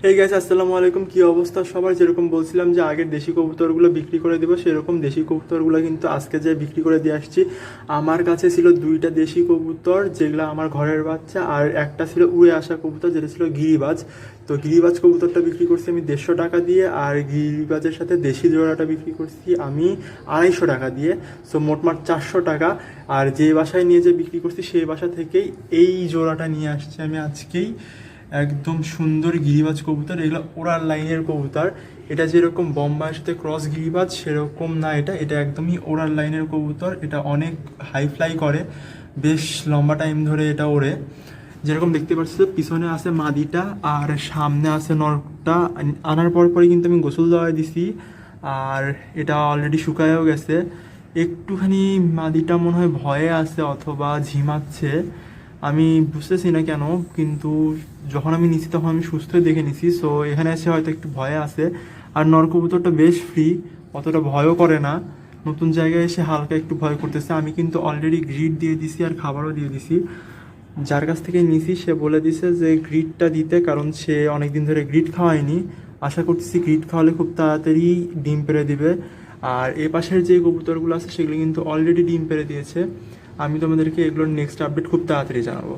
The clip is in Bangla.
হেই গাইস, আসসালামু আলাইকুম। কি অবস্থা সবার? যেরকম বলছিলাম যে আগের দেশি কবুতরগুলো বিক্রি করে দিব, সেরকম দেশি কবুতরগুলো কিন্তু আজকে যে বিক্রি করে দিয়ে আসছি। আমার কাছে ছিল দুইটা দেশি কবুতর, যেগুলো আমার ঘরের বাচ্চা, আর একটা ছিল উড়ে আসা কবুতর, যেটা ছিল গিরিবাজ। তো গিরিবাজ কবুতরটা বিক্রি করছি আমি 150 টাকা দিয়ে, আর গিরিবাজের সাথে দেশি জোড়াটা বিক্রি করছি আমি 250 টাকা দিয়ে। সো মোটমাট 400 টাকা। আর যে বাসায় নিয়ে যে বিক্রি করছি সেই বাসা থেকেই এই জোড়াটা নিয়ে আসছি আমি আজকেই। একদম সুন্দর গিরিবাজ কবুতর, এগুলো ওড়ার লাইনের কবুতর। এটা যেরকম বোম্বাইয়ের সাথে ক্রস গিরিবাজ সেরকম না, এটা এটা একদমই ওড়ার লাইনের কবুতর। এটা অনেক হাই ফ্লাই করে, বেশ লম্বা টাইম ধরে এটা ওড়ে। যেরকম দেখতে পাচ্ছি তো পিছনে আছে মাদিটা আর সামনে আছে নরটা। আনার পরই কিন্তু আমি গোসল দেওয়া দিছি, আর এটা অলরেডি শুকায়ও গেছে। একটুখানি মাদিটা মনে হয় ভয়ে আছে অথবা ঝিমাচ্ছে, আমি বুঝতেছি না কেন, কিন্তু যখন আমি নিছি তখন আমি সুস্থই দেখে নিছি। সো এখানে এসে হয়তো একটু ভয়ে আছে। আর নরকবুতরটা বেশ ফ্রি, অতটা ভয়ও করে না। নতুন জায়গায় এসে হালকা একটু ভয় করতেছে। আমি কিন্তু অলরেডি গ্রিড দিয়ে দিছি আর খাবারও দিয়ে দিছি। যার কাছ থেকে নিছি সে বলে দিছে যে গ্রিডটা দিতে, কারণ সে অনেক দিন ধরে গ্রিড খাওয়ায়নি। আশা করতেছি গ্রিড খাওয়ালে খুব তাড়াতাড়ি ডিম পেড়ে দিবে। আর এ পাশের যে কবুতরগুলো আছে সেগুলো কিন্তু অলরেডি ডিম পেড়ে দিয়েছে। আমি তোমাদেরকে এগুলোর নেক্সট আপডেট খুব তাড়াতাড়ি জানাবো।